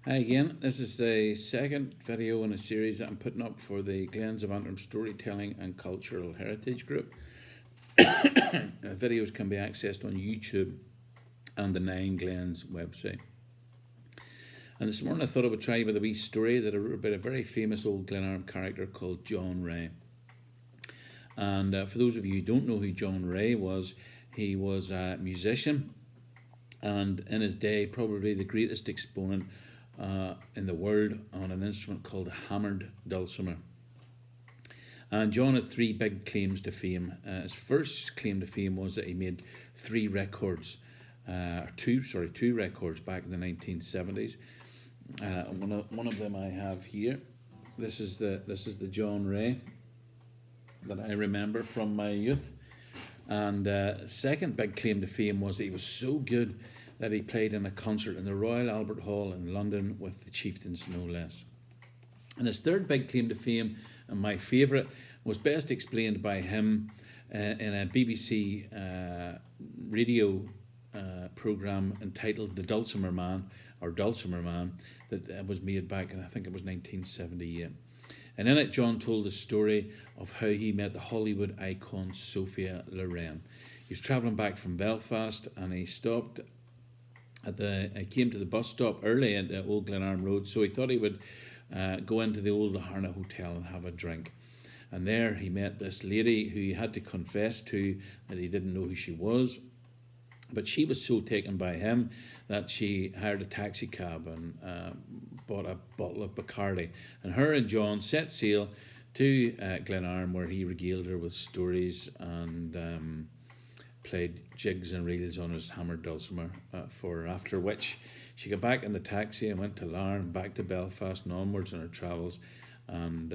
Hi again. This is the second video in a series that I'm putting up for the Glens of Antrim Storytelling and Cultural Heritage Group. Videos can be accessed on YouTube and the Nine Glens website. And this morning I thought I would try you with a wee story that I wrote about a very famous old Glenarm character called John Ray. And for those of you who don't know who John Ray was, he was a musician and in his day probably the greatest exponent in the world on an instrument called the hammered dulcimer. And John had three big claims to fame. His first claim to fame was that he made two records back in the 1970s. One of them I have here. This is the John Ray that I remember from my youth. And second big claim to fame was that he was so good that he played in a concert in the Royal Albert Hall in London with the Chieftains, no less. And his third big claim to fame, and my favourite, was best explained by him in a BBC radio programme entitled The Dulcimer Man, or Dulcimer Man, that was made back in, I think it was 1978. And in it, John told the story of how he met the Hollywood icon Sophia Loren. He was travelling back from Belfast and he stopped I came to the bus stop early at the Old Glenarm Road, so he thought he would go into the Old Laharna Hotel and have a drink. And there he met this lady who he had to confess to that he didn't know who she was, but she was so taken by him that she hired a taxi cab and bought a bottle of Bacardi. And her and John set sail to Glenarm, where he regaled her with stories and played jigs and reels on his hammered dulcimer for her, after which she got back in the taxi and went to Larne, back to Belfast and onwards on her travels, and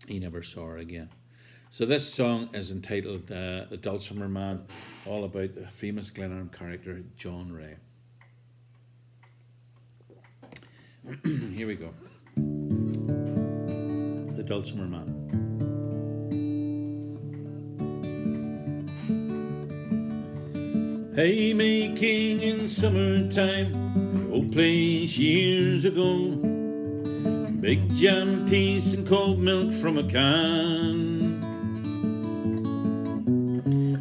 he never saw her again. So this song is entitled The Dulcimer Man, all about the famous Glenarm character John Ray. Here we go. The Dulcimer Man. Haymaking in summertime, the old place years ago. Big jam piece and cold milk from a can.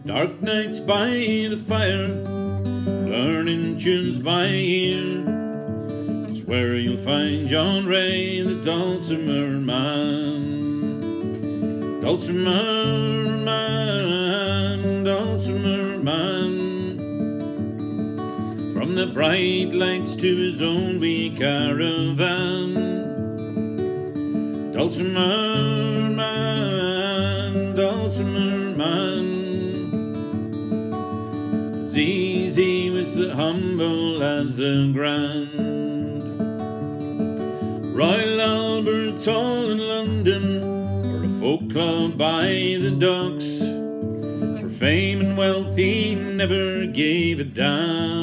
Dark nights by the fire, learning tunes by ear. It's where you'll find John Ray, the Dulcimer Man. Dulcimer Man, Dulcimer Man. From the bright lights to his own wee caravan. Dulcimer Man, Dulcimer Man. As easy with the humble as the grand. Royal Albert Hall in London, or a folk club by the docks. For fame and wealth he never gave a damn.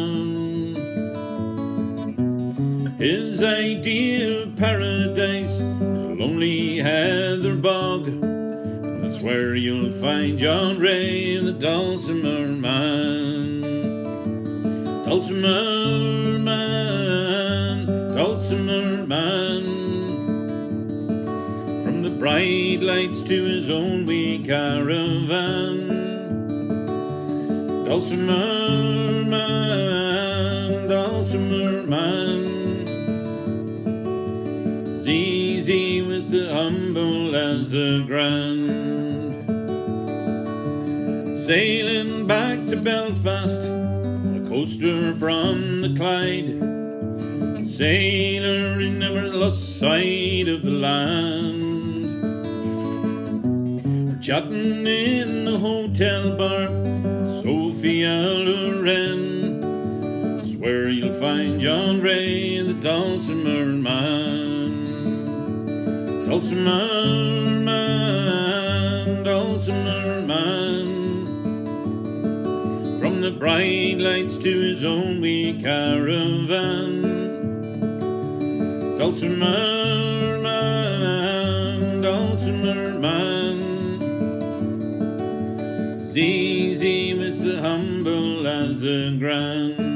His idea of paradise was a lonely heather bog, and that's where you'll find John Ray, the Dulcimer Man. Dulcimer Man, Dulcimer Man. From the bright lights to his own wee caravan. Dulcimer Man, Dulcimer Man. Easy with the humble as the grand. Sailing back to Belfast on a coaster from the Clyde. A sailor who never lost sight of the land. We're chatting in the hotel bar, Sophia Loren. It's where you'll find John Ray, the Dulcimer Man. Dulcimer Man, Dulcimer Man. From the bright lights to his own wee caravan. Dulcimer Man, Dulcimer Man. As easy with the humble as the grand.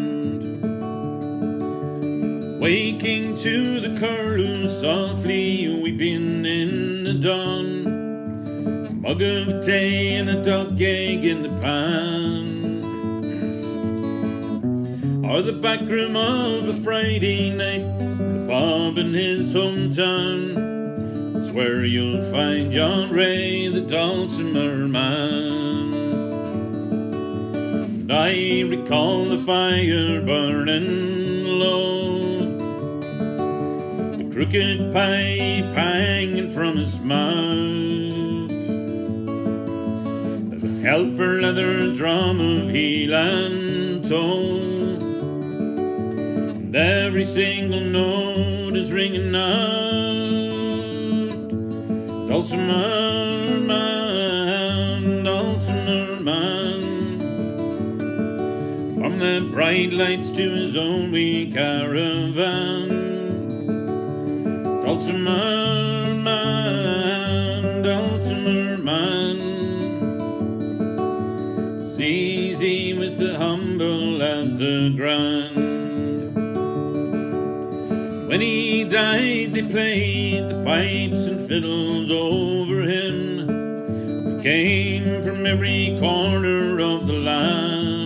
waking to the curlew softly weeping in the dawn, a mug of tea and a dog egg in the pan, or the back room of a Friday night, the pub in his hometown. It's where you'll find John Ray, the Dulcimer Man. And I recall the fire burning low, the crooked pipe hanging from his mouth, there's a helfer leather drum of heel and toe, and every single note is ringing out. Dulcimer Man, Dulcimer Man, from the bright lights to his own wee caravan. Dulcimer Man, Dulcimer Man, as easy with the humble as the grand. When he died, they played the pipes and fiddles over him. They came from every corner of the land.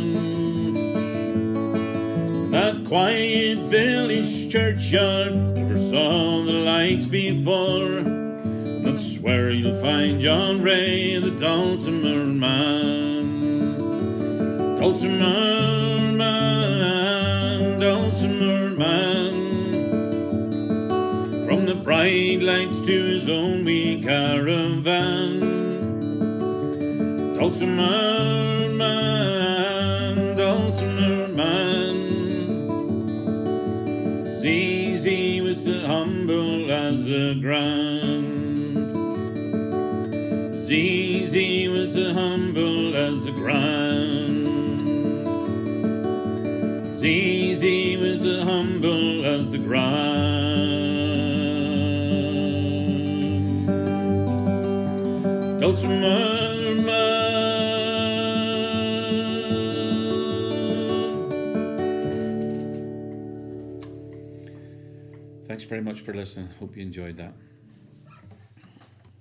That quiet village churchyard never saw the likes before. That's where you'll find John Ray, the Dulcimer Man. Dulcimer Man, Dulcimer Man, from the bright lights to his own wee caravan. Dulcimer Man, Dulcimer Man, as easy with the humble as the grand, as easy with the humble as the grand, as easy with the humble as the grand. Dulcimer Man. Thanks very much for listening. Hope you enjoyed that.